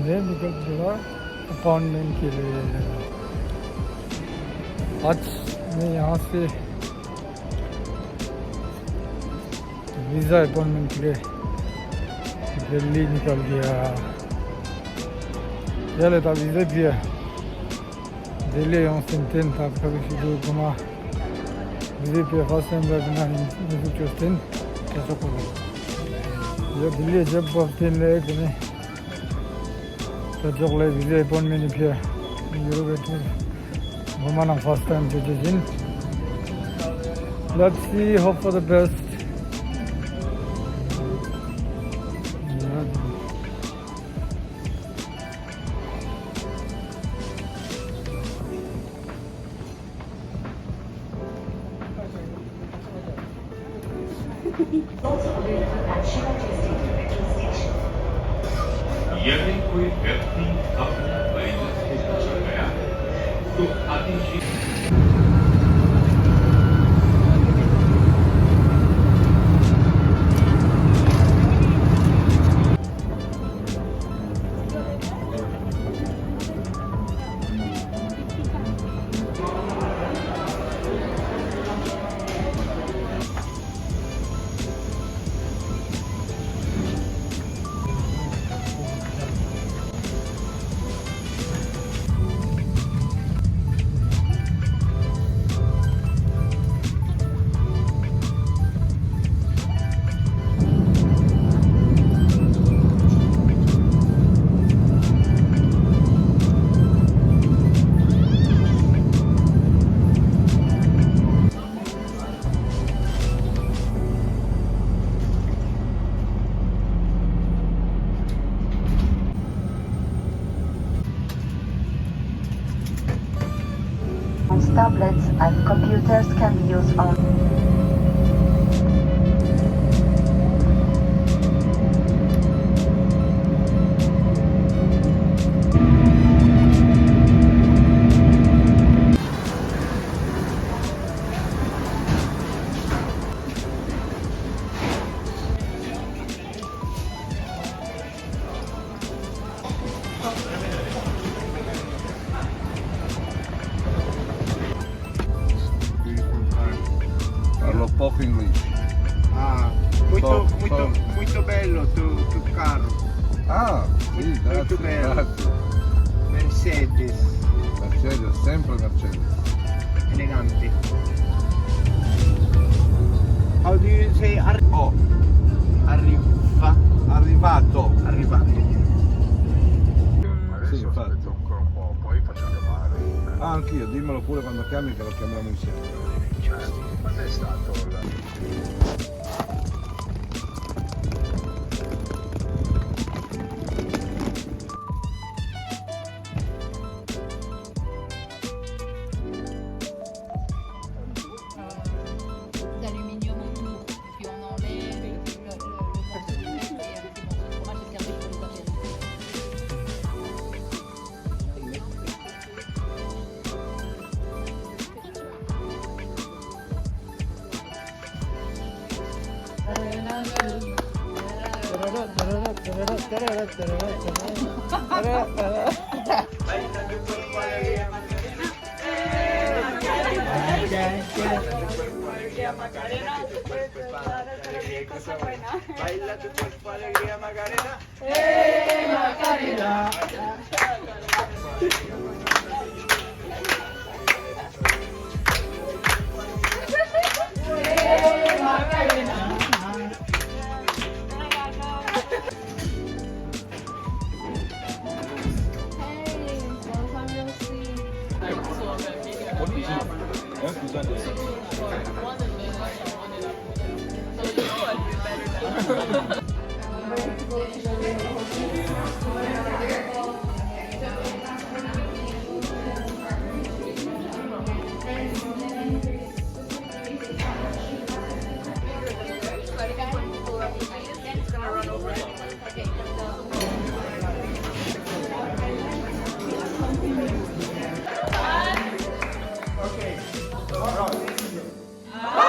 है निकल पड़ा अपॉइंटमेंट के लिए। आज मैं यहाँ से वीज़ा अपॉइंटमेंट के लिए दिल्ली निकल गया। Ya le tabii dia dele on senten ta kabi shidu kuma bize pe fasen da bina nizu chosten kaso ko ya dile jab baften le dine to jogle bize appointment ni phe yoro betu bomana first time jejin. Let's see, hope for the best. यदि कोई व्यक्ति अपने परिजन से गुजर गया है तो अतिशीघ्र Tablets and computers can be used on Parlo poco inglese. Ah, muito bello tu carro. Ah, sì, Molto grazie, bello. grazie. Mercedes, Mercedes, sempre Mercedes. elegante. How do you say Oh, arrivato? Arrivato. sì, infatti. ancora un po', poi faccio chiamare. Ah, anch'io, dimmelo pure quando chiami che lo chiamiamo insieme. Certo. Quando è stato? d'aluminium autour, et puis on enlève le morceau de verre et avec le morceau de fromage, c'est servi pour les apéritifs. Baila tu cuerpo alegría Macarena. Okay. All right.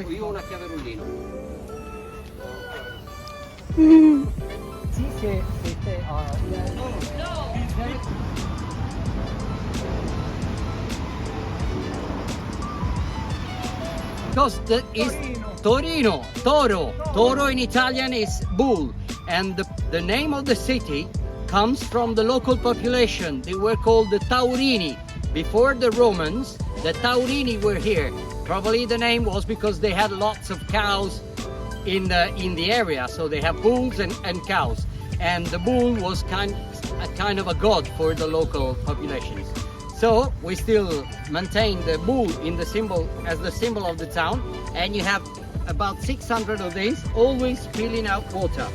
Io ho una chiave rullino. Because is Torino, Toro. Toro in Italian is bull. And the name of the city comes from the local population. They were called the Taurini. Before the Romans, the Taurini were here. Probably the name was because they had lots of cows in the area. So they have bulls and cows. And the bull was kind of a god for the local populations. So we still maintain the bull in the symbol as the symbol of the town, and you have about 600 of these, always spilling out water.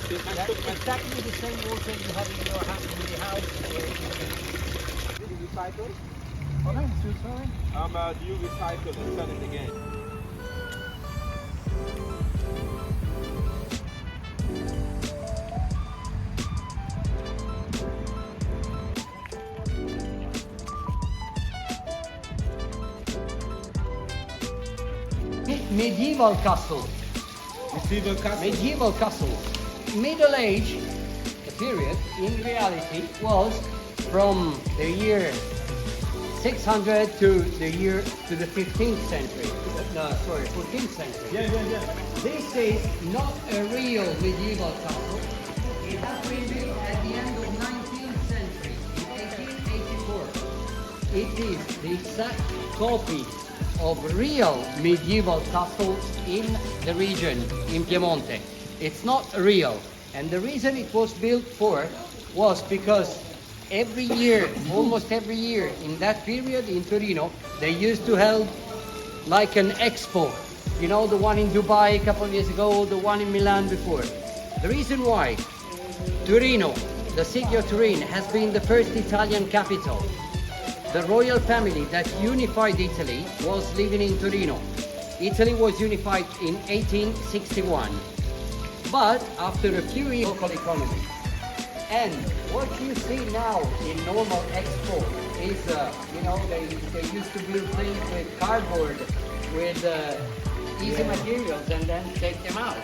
Exactly the same water you have in your house. Do you recycle? Oh, no, it's too sorry. Do you recycle and sell it again? Medieval castle. Medieval castle? Medieval castle. Middle Age, the period, in reality, was from the year 600 to the 15th century. No, sorry, 14th century. Yeah. This is not a real medieval castle. It has been built at the end of 19th century, in 1884. It is the exact copy of real medieval castles in the region, in Piemonte. It's not real. And the reason it was built for was because every year, almost every year in that period in Torino, they used to hold like an expo. You know, the one in Dubai a couple of years ago, the one in Milan before. The reason why Torino the city of Turin has been the first Italian capital. The royal family that unified Italy was living in Torino. Italy was unified in 1861. But after a few years, local economy. And what you see now in normal export is, they used to build things with cardboard, with easy materials, and then take them out.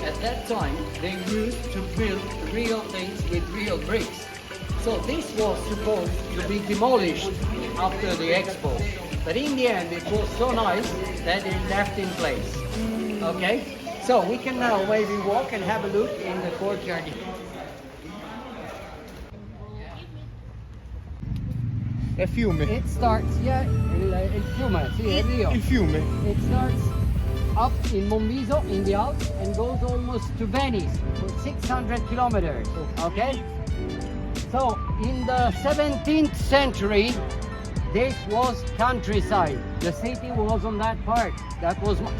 At that time, they used to build real things with real bricks. So this was supposed to be demolished after the expo. But in the end, it was so nice that it left in place. Okay? So we can now maybe walk and have a look in the courtyard. È fiume. It starts, il fiume, sì, è Rio. Il fiume. It starts up in Monviso in the Alps and goes almost to Venice for 600 kilometers. Okay? So in the 17th century, this was countryside. The city was on that part.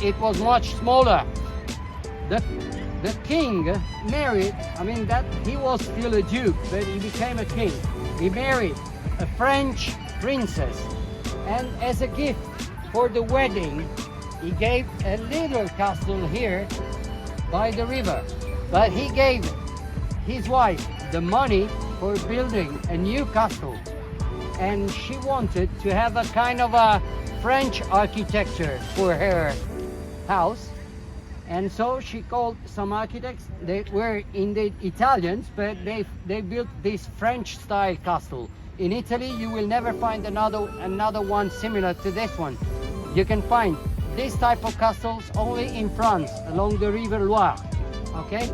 It was much smaller. The king married, he was still a duke, but he became a king. He married a French princess, and as a gift for the wedding, he gave a little castle here by the river. But he gave his wife the money for building a new castle, and she wanted to have a kind of a French architecture for her house. And so she called some architects. They were indeed Italians, but they built this French style castle. In Italy, you will never find another one similar to this one. You can find this type of castles only in France, along the River Loire. Okay?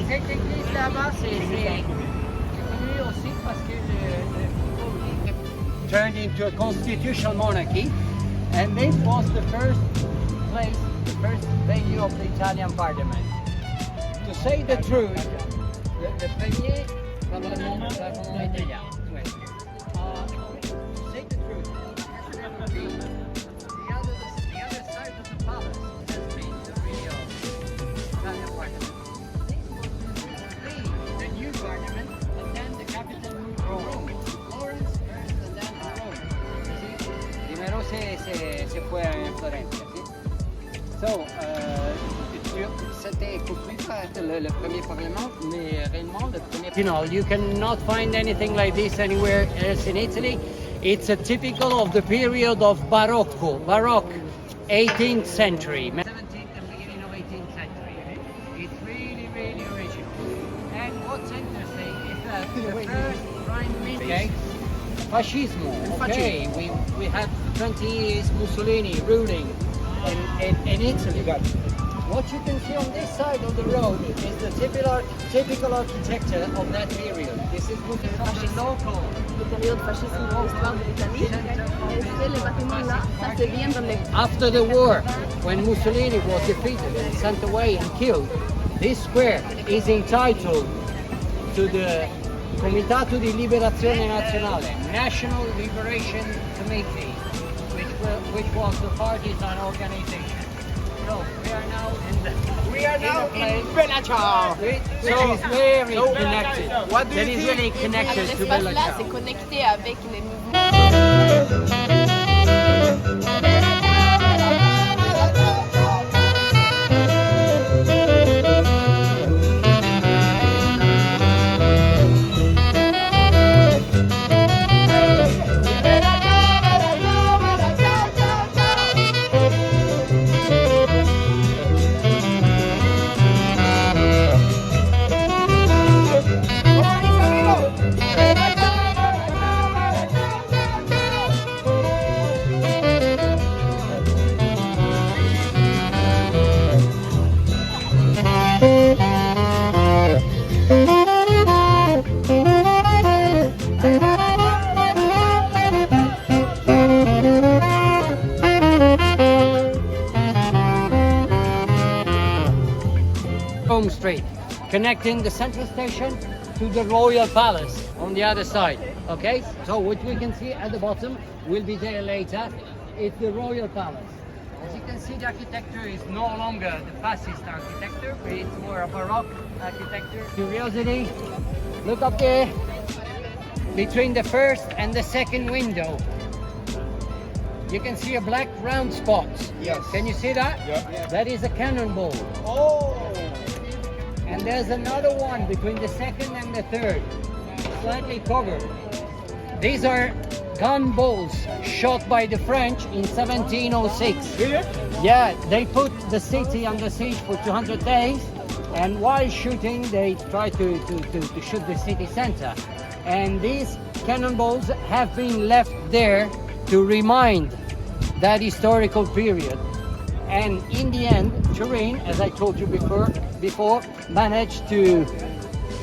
Technically, là-bas, c'est connu aussi parce que le turned into a constitutional monarchy, and this was the first place, the first venue of the Italian Parliament. To say the truth, le premier Parlement italien. Ouais. To say the truth, the other side of the palace has been the real Italian Parliament. The new parliament, and then the capital moved to Rome. Florence first, and then to Rome. Primero se fue a Florencia, ¿sí? So, c'était construit par le premier parlement, mais réellement le premier. You know, you cannot find anything like this anywhere else in Italy. It's a typical of the period of Baroque, 18th century. 17th and beginning of 18th century. It's really, really original. And what's interesting is that the first prime minister, okay, fascismo, okay, we have 20 years Mussolini ruling in Italy. What you can see on this side of the road is the typical architecture of that period. This is what the local. After the war, when Mussolini was defeated and sent away and killed, this square is entitled to the Comitato di Liberazione Nazionale, National Liberation Committee, which was the partisan organization. So we are now in Bella Ciao. which is very connected. What do you That is think? really connected to Bella L'espace-là, c'est Ciao. connecté avec les mouvements. Street, connecting the central station to the Royal Palace on the other side. Okay, so what we can see at the bottom, we'll be there later, it's the Royal Palace. As you can see, the architecture is no longer the fascist architecture, but it's more a Baroque architecture. Curiosity, look up there, between the first and the second window. You can see a black round spot. Yes. Can you see that? Yeah. That is a cannonball. Oh! And there's another one between the second and the third, slightly covered. These are gun balls shot by the French in 1706. Really? Yeah, they put the city under siege for 200 days, and while shooting, they tried to shoot the city center. And these cannonballs have been left there to remind that historical period. And in the end, Turin, as I told you before, managed to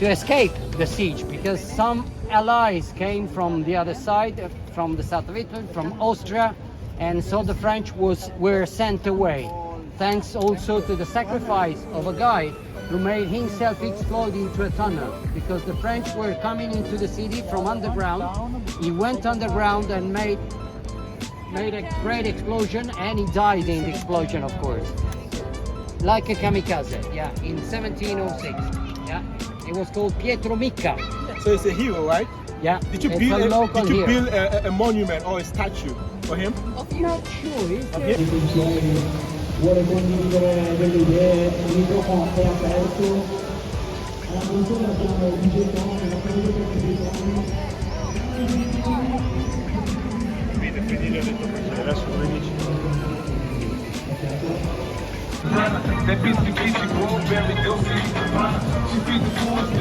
escape the siege because some allies came from the other side, from the south of Italy, from Austria, and so the French were sent away. Thanks also to the sacrifice of a guy who made himself explode into a tunnel because the French were coming into the city from underground. He went underground and made a great explosion, and he died in the explosion, of course, like a kamikaze. Yeah, in 1706. Yeah, it was called Pietro Micca. So it's a hero, right? Yeah, Did you it's build, a local did you hero. build a monument or a statue for him? Not sure. Is Of there? him? Vuole condividere delle idee, il microfono è aperto. Alla console abbiamo il digitale, la Adesso come dici? That bitch the bitch you grow very healthy. She feed the force,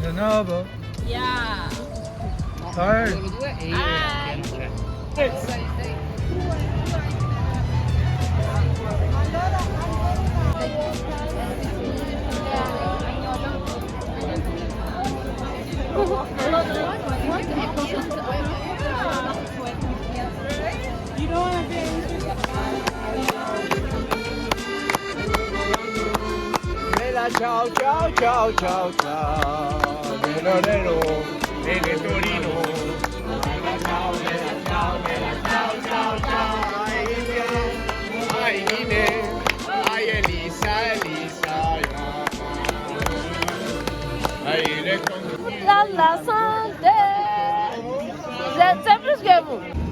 De nuovo. Yeah. Tired. Hi. Bella ciao ciao ciao ciao ciao. Nero nero, nero Torino. Bella ciao, bella ciao, bella ciao ciao ciao. Ai Nine, ai Elisa, Elisa. La la santé. Vous êtes plus que vous.